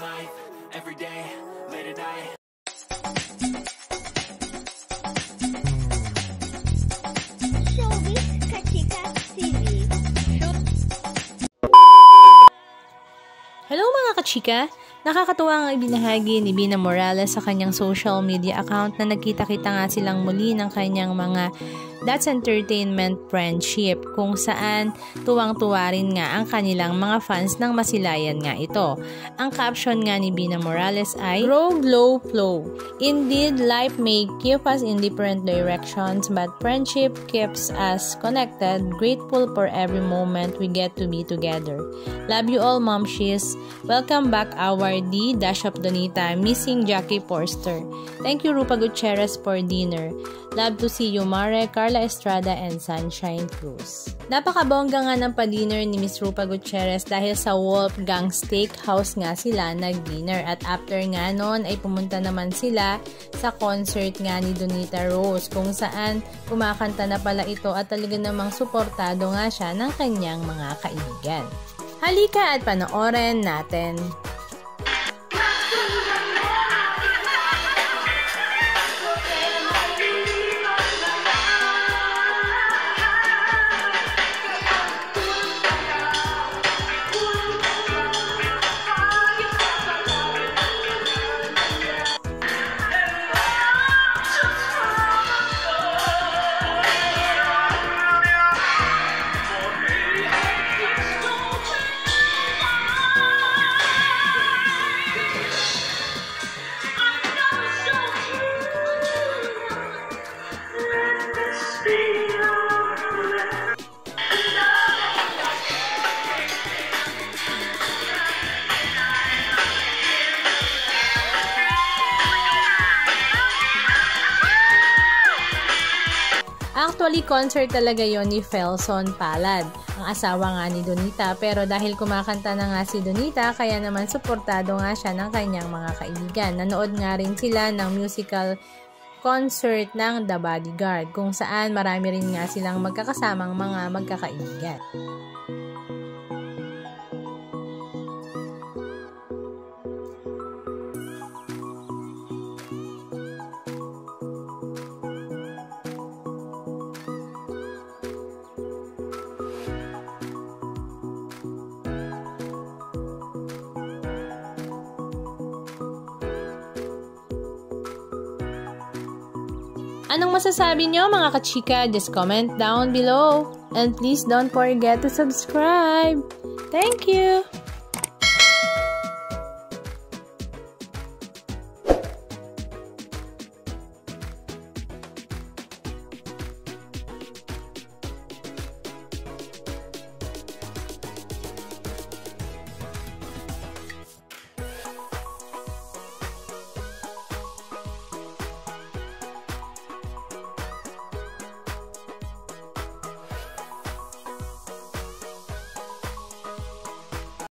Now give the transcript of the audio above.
life, every day, late at night. Showbiz Kachika TV. Hello mga kachika! Nakakatuwa ang ibinahagi ni Bina Morales sa kanyang social media account na nagkita-kita nga silang muli ng kanyang mga That's Entertainment friendship kung saan tuwang-tuwa rin nga ang kanilang mga fans nang masilayan nga ito. Ang caption nga ni Bina Morales ay, "Grow, glow, flow. Indeed, life may keep us in different directions but friendship keeps us connected. Grateful for every moment we get to be together. Love you all, Momshies. Welcome back our D Dash of Donita, missing Jackie Forster. Thank you Rupa Gutierrez for dinner. Love to see you Mare, Carla Estrada, and Sunshine Cruz." Napakabongga nga ng pa-dinner ni Miss Rupa Gutierrez dahil sa Wolfgang Steakhouse nga sila nag-dinner at after nga nun ay pumunta naman sila sa concert nga ni Donita Rose kung saan kumakanta na pala ito at talaga namang suportado nga siya ng kanyang mga kaibigan. Halika at panoorin natin. Actually, concert talaga yon ni Felson Palad, ang asawa nga ni Donita. Pero dahil kumakanta na nga si Donita, kaya naman suportado nga siya ng kanyang mga kaibigan. Nanood nga rin sila ng musical concert ng The Bodyguard, kung saan marami rin nga silang magkakasamang mga magkakaibigan. Anong masasabi nyo mga kachika? Just comment down below. And please don't forget to subscribe. Thank you!